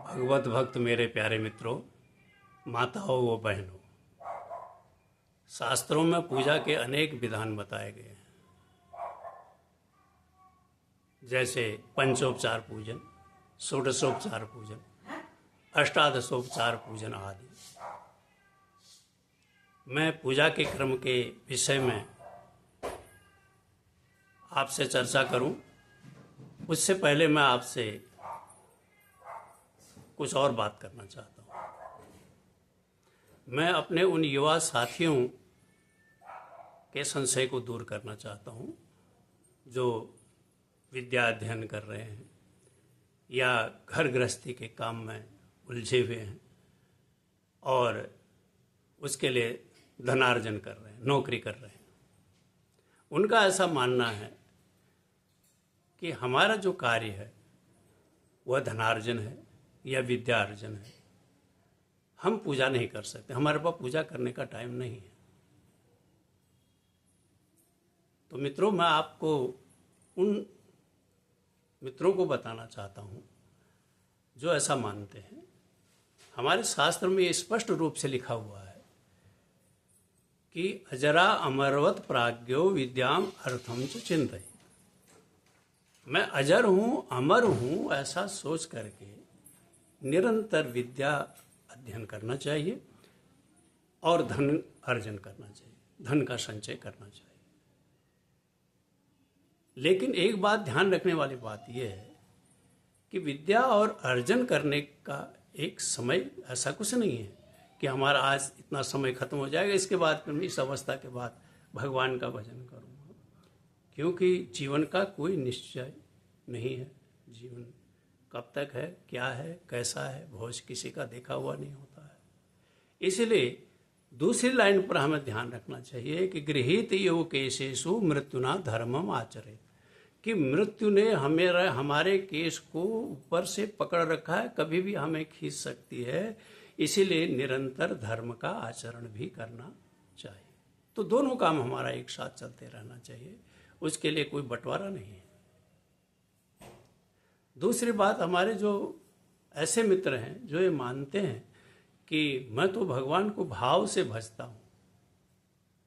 भगवत भक्त मेरे प्यारे मित्रों, माताओं व बहनों, शास्त्रों में पूजा के अनेक विधान बताए गए हैं, जैसे पंचोपचार पूजन, षोडशोपचार पूजन, अष्टादशोपचार पूजन आदि। मैं पूजा के क्रम के विषय में आपसे चर्चा करूं, उससे पहले मैं आपसे कुछ और बात करना चाहता हूं। मैं अपने उन युवा साथियों के संशय को दूर करना चाहता हूं जो विद्या अध्ययन कर रहे हैं या घर गृहस्थी के काम में उलझे हुए हैं और उसके लिए धनार्जन कर रहे हैं, नौकरी कर रहे हैं। उनका ऐसा मानना है कि हमारा जो कार्य है वह धनार्जन है या विद्या अर्जन है। हम पूजा नहीं कर सकते, हमारे पास पूजा करने का टाइम नहीं है। तो मित्रों, मैं आपको उन मित्रों को बताना चाहता हूं जो ऐसा मानते हैं। हमारे शास्त्र में ये स्पष्ट रूप से लिखा हुआ है कि अजरा अमरवत प्राज्ञो विद्याम अर्थम च चिंतय। मैं अजर हूं, अमर हूं, ऐसा सोच करके निरंतर विद्या अध्ययन करना चाहिए और धन अर्जन करना चाहिए, धन का संचय करना चाहिए। लेकिन एक बात ध्यान रखने वाली बात यह है कि विद्या और अर्जन करने का एक समय ऐसा कुछ नहीं है कि हमारा आज इतना समय खत्म हो जाएगा, इसके बाद फिर इस अवस्था के बाद भगवान का भजन करूँगा। क्योंकि जीवन का कोई निश्चय नहीं है। जीवन कब तक है, क्या है, कैसा है, भोज किसी का देखा हुआ नहीं होता है। इसलिए दूसरी लाइन पर हमें ध्यान रखना चाहिए कि गृहीत यो केशेषु मृत्युना धर्मम आचरे, कि मृत्यु ने हमारे केस को ऊपर से पकड़ रखा है, कभी भी हमें खींच सकती है। इसीलिए निरंतर धर्म का आचरण भी करना चाहिए। तो दोनों काम हमारा एक साथ चलते रहना चाहिए, उसके लिए कोई बंटवारा नहीं है। दूसरी बात, हमारे जो ऐसे मित्र हैं जो ये मानते हैं कि मैं तो भगवान को भाव से भजता हूँ,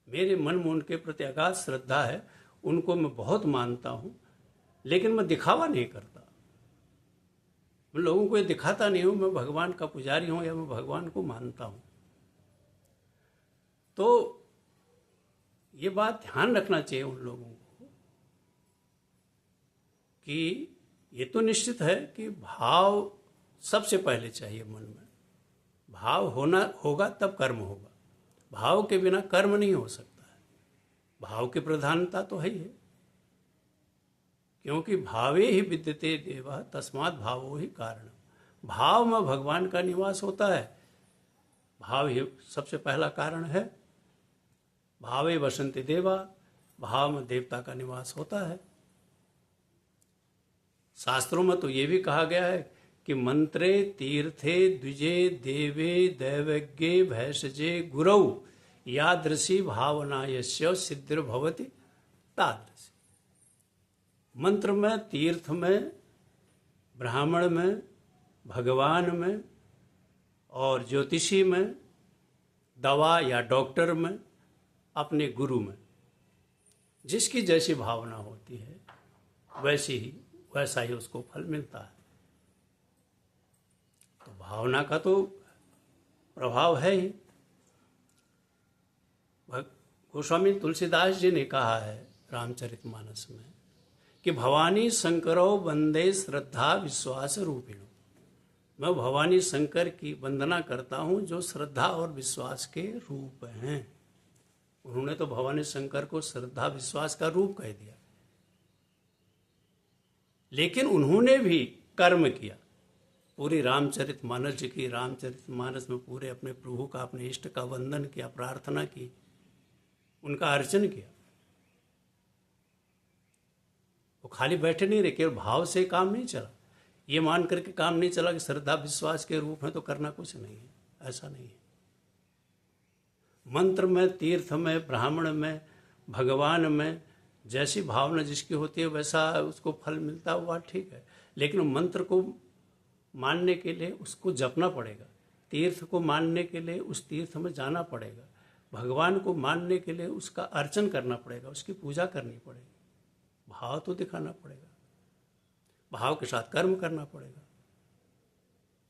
मेरे मन में उनके प्रति अगाध श्रद्धा है, उनको मैं बहुत मानता हूँ, लेकिन मैं दिखावा नहीं करता। मैं लोगों को ये दिखाता नहीं हूँ मैं भगवान का पुजारी हूँ या मैं भगवान को मानता हूँ। तो ये बात ध्यान रखना चाहिए उन लोगों को कि ये तो निश्चित है कि भाव सबसे पहले चाहिए मन में। भाव होगा तब कर्म होगा, भाव के बिना कर्म नहीं हो सकता है। भाव की प्रधानता तो है ही है, क्योंकि भावे ही विद्यते देवा तस्मात् भावो ही कारण। भाव में भगवान का निवास होता है, भाव ही सबसे पहला कारण है। भावे वसन्ति देवा, भाव में देवता का निवास होता है। शास्त्रों में तो ये भी कहा गया है कि मंत्रे तीर्थे द्विजे देवे दैवज्ञे भैषजे गुरौ यादृशी भावना यस्य सिद्धिर्भवति तादृशी। मंत्र में, तीर्थ में, ब्राह्मण में, भगवान में और ज्योतिषी में, दवा या डॉक्टर में, अपने गुरु में जिसकी जैसी भावना होती है वैसा ही उसको फल मिलता है। तो भावना का तो प्रभाव है ही। गोस्वामी तुलसीदास जी ने कहा है रामचरितमानस में कि भवानी शंकरो वंदे श्रद्धा विश्वास रूपिणो। मैं भवानी शंकर की वंदना करता हूँ जो श्रद्धा और विश्वास के रूप हैं। उन्होंने तो भवानी शंकर को श्रद्धा विश्वास का रूप कह दिया, लेकिन उन्होंने भी कर्म किया। पूरी रामचरितमानस जी की, रामचरितमानस में पूरे अपने प्रभु का, अपने इष्ट का वंदन किया, प्रार्थना की, उनका अर्चन किया। वो खाली बैठे नहीं रहे, केवल भाव से काम नहीं चला। ये मान करके काम नहीं चला कि श्रद्धा विश्वास के रूप में तो करना कुछ नहीं है, ऐसा नहीं है। मंत्र में, तीर्थ में, ब्राह्मण में, भगवान में जैसी भावना जिसकी होती है वैसा उसको फल मिलता हुआ ठीक है। लेकिन मंत्र को मानने के लिए उसको जपना पड़ेगा, तीर्थ को मानने के लिए उस तीर्थ में जाना पड़ेगा, भगवान को मानने के लिए उसका अर्चन करना पड़ेगा, उसकी पूजा करनी पड़ेगी, भाव तो दिखाना पड़ेगा, भाव के साथ कर्म करना पड़ेगा।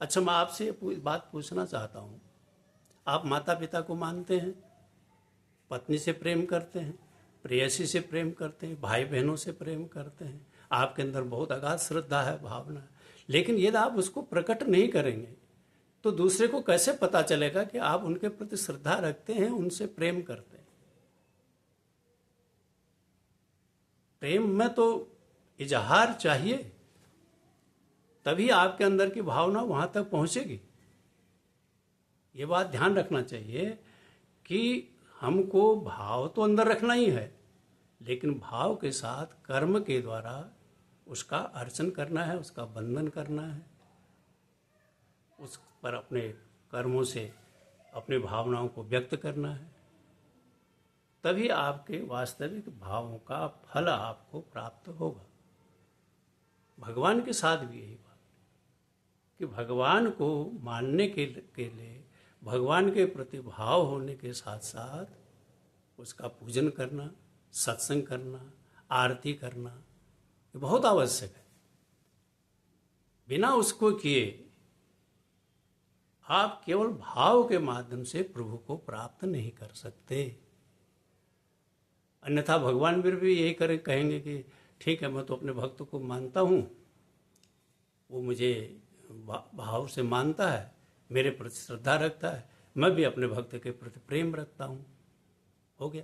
अच्छा, मैं आपसे ये बात पूछना चाहता हूँ, आप माता पिता को मानते हैं, पत्नी से प्रेम करते हैं, प्रेयसी से प्रेम करते हैं, भाई बहनों से प्रेम करते हैं, आपके अंदर बहुत अगाध श्रद्धा है, भावना है, लेकिन यदि आप उसको प्रकट नहीं करेंगे तो दूसरे को कैसे पता चलेगा कि आप उनके प्रति श्रद्धा रखते हैं, उनसे प्रेम करते हैं। प्रेम में तो इजहार चाहिए, तभी आपके अंदर की भावना वहां तक पहुंचेगी। ये बात ध्यान रखना चाहिए कि हमको भाव तो अंदर रखना ही है, लेकिन भाव के साथ कर्म के द्वारा उसका अर्चन करना है, उसका बंधन करना है, उस पर अपने कर्मों से अपनी भावनाओं को व्यक्त करना है, तभी आपके वास्तविक भावों का फल आपको प्राप्त होगा। भगवान के साथ भी यही बात कि भगवान को मानने के लिए भगवान के प्रति भाव होने के साथ साथ उसका पूजन करना, सत्संग करना, आरती करना, ये बहुत आवश्यक है। बिना उसको किए आप केवल भाव के माध्यम से प्रभु को प्राप्त नहीं कर सकते। अन्यथा भगवान भी यही कहेंगे कि ठीक है, मैं तो अपने भक्त को मानता हूँ, वो मुझे भाव से मानता है, मेरे प्रति श्रद्धा रखता है, मैं भी अपने भक्त के प्रति प्रेम रखता हूँ, हो गया।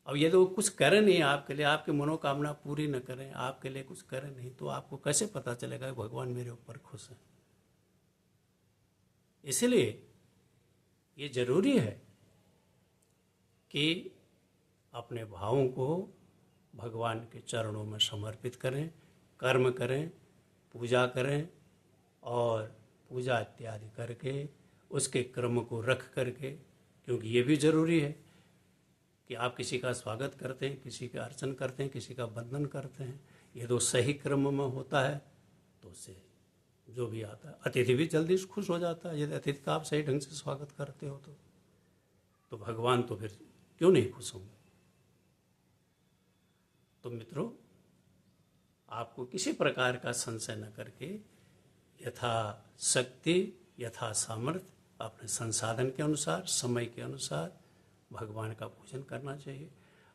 अब यदि वो कुछ करे नहीं आपके लिए, आपकी मनोकामना पूरी न करें, आपके लिए कुछ करे नहीं, तो आपको कैसे पता चलेगा कि भगवान मेरे ऊपर खुश है। इसलिए ये जरूरी है कि अपने भावों को भगवान के चरणों में समर्पित करें, कर्म करें, पूजा करें, और पूजा इत्यादि करके उसके क्रम को रख करके, क्योंकि ये भी जरूरी है कि आप किसी का स्वागत करते हैं, किसी का अर्चन करते हैं, किसी का वंदन करते हैं, ये तो सही क्रम में होता है, तो उससे जो भी आता है, अतिथि भी जल्दी खुश हो जाता है। यदि अतिथि का आप सही ढंग से स्वागत करते हो तो भगवान तो फिर क्यों नहीं खुश होंगे। तो मित्रों, आपको किसी प्रकार का संशय न करके यथा शक्ति, यथा सामर्थ्य, अपने संसाधन के अनुसार, समय के अनुसार भगवान का पूजन करना चाहिए।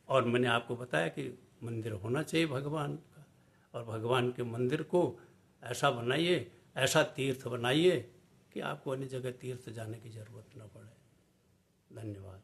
और मैंने आपको बताया कि मंदिर होना चाहिए भगवान का, और भगवान के मंदिर को ऐसा बनाइए, ऐसा तीर्थ बनाइए कि आपको अन्य जगह तीर्थ जाने की जरूरत न पड़े। धन्यवाद।